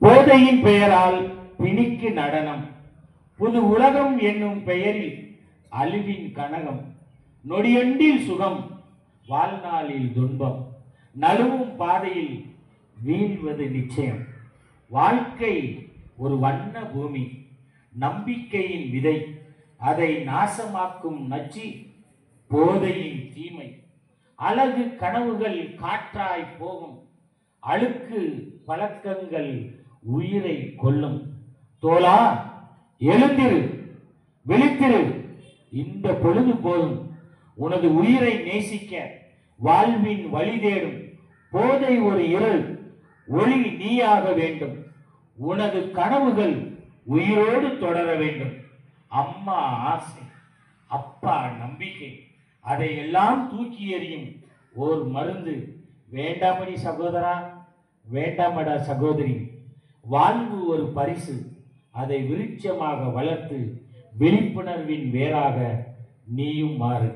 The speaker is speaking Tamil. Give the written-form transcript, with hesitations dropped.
போதையின் பெயரால் பிணிக்கு நடனம், புது உலகம் என்னும் பெயரில் அழிவின் கனகம், நொடியொன்றில் சுகம், வாழ்நாளில் துன்பம், நழுவும் பாதையில் வீழ்வது நிச்சயம். வாழ்க்கை ஒரு வண்ண பூமி, நம்பிக்கையின் விதை, அதை நாசமாக்கும் நச்சு போதையின் தீமை. அழகு கனவுகள் காற்றாய் போகும், அழுக்கு பழக்கங்கள் உயிரை கொல்லும். தோழா, எழுந்திரு, விழித்திரு, இந்த பொழுது போதும். உனது உயிரை நேசிக்க வாழ்வின் வழி தேடும். போதை ஒரு இருள், ஒளி நீயாக வேண்டும். உனது கனவுகள் உயிரோடு தொடர வேண்டும். அம்மா ஆசை, அப்பா நம்பிக்கை, அதையெல்லாம் தூக்கி எறியும் ஓர் மருந்து. வேண்டாமடி சகோதரா, வேண்டாமடா சகோதரி. வாழ்வு ஒரு பரிசு, அதை விருட்சமாக வளர்த்து விழிப்புணர்வின் வேறாக நீயும் மாறு.